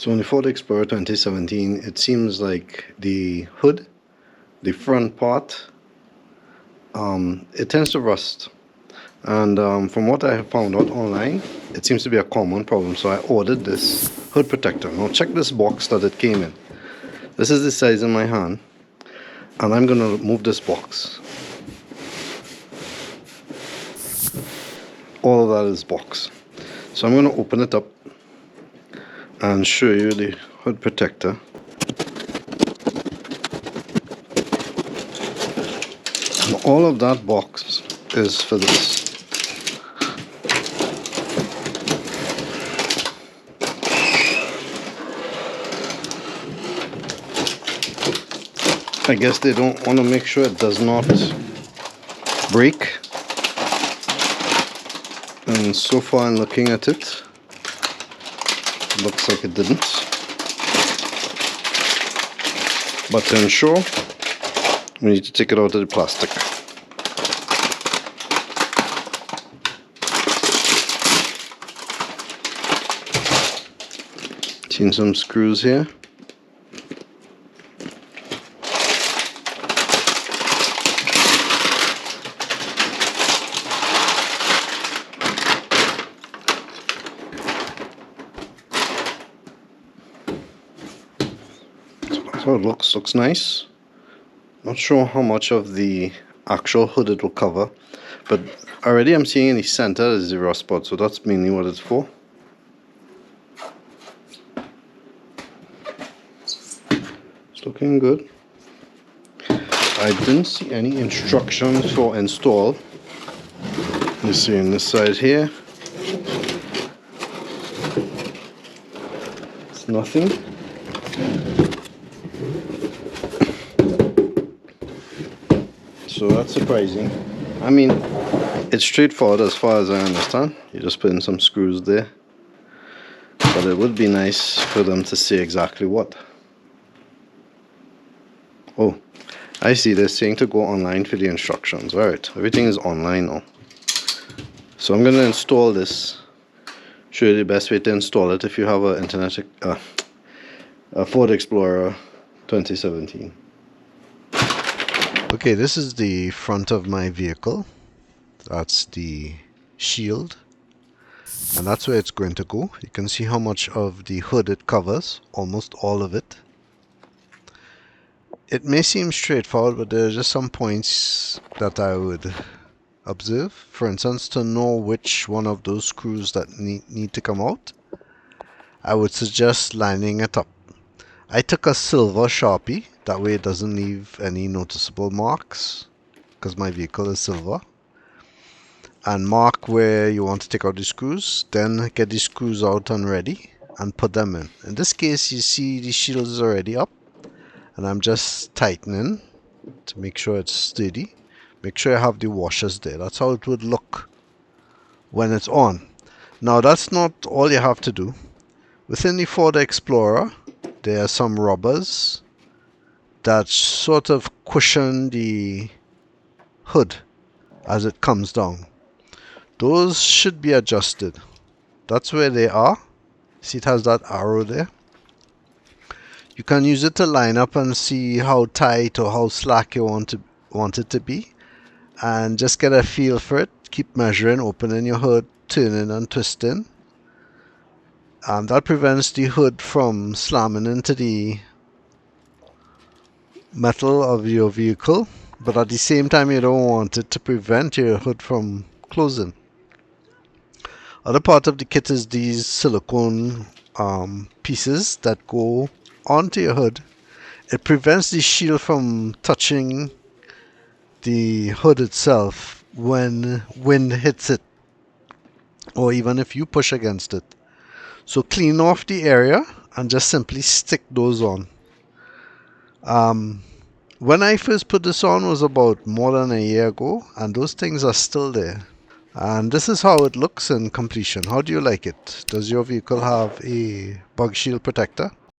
So in the Ford Explorer 2017, it seems like the hood, the front part, it tends to rust. And from what I have found out online, it seems to be a common problem. So I ordered this hood protector. Now check this box that it came in. This is the size in my hand. And I'm going to remove this box. All of that is box. So I'm going to open it up and show you the hood protector. And all of that box is for this. I guess they don't want to make sure it does not break. And so far in looking at it, looks like it didn't. But to ensure, we need to take it out of the plastic. Seen some screws here. So it looks nice. Not sure how much of the actual hood it will cover, but already I'm seeing in the center is the rust spot, so that's mainly what it's for. It's looking good. I didn't see any instructions for install. You see on this side here, it's nothing. So that's surprising. I mean, it's straightforward as far as I understand. You just put in some screws there. But it would be nice for them to say exactly what. Oh, I see they're saying to go online for the instructions. Alright, everything is online now. So I'm going to install this. Show you the best way to install it if you have a Ford Explorer 2017. Okay, this is the front of my vehicle. That's the shield. And that's where it's going to go. You can see how much of the hood it covers. Almost all of it. It may seem straightforward, but there are just some points that I would observe. For instance, to know which one of those screws that need to come out, I would suggest lining it up. I took a silver Sharpie, that way it doesn't leave any noticeable marks, because my vehicle is silver. And mark where you want to take out the screws, then get the screws out and ready, and put them in. In this case, you see the shield is already up, and I'm just tightening to make sure it's steady. Make sure you have the washers there. That's how it would look when it's on. Now that's not all you have to do. Within the Ford Explorer, there are some rubbers that sort of cushion the hood as it comes down. Those should be adjusted. That's where they are. See, it has that arrow there. You can use it to line up and see how tight or how slack you want it to be, and just get a feel for it. Keep measuring, opening your hood, turning and twisting. That prevents the hood from slamming into the metal of your vehicle, but at the same time you don't want it to prevent your hood from closing. Other part of the kit is these silicone pieces that go onto your hood. It prevents the shield from touching the hood itself when wind hits it, or even if you push against it. So clean off the area and just simply stick those on. When I first put this on was about more than a year ago, and those things are still there. And this is how it looks in completion. How do you like it? Does your vehicle have a bug shield protector?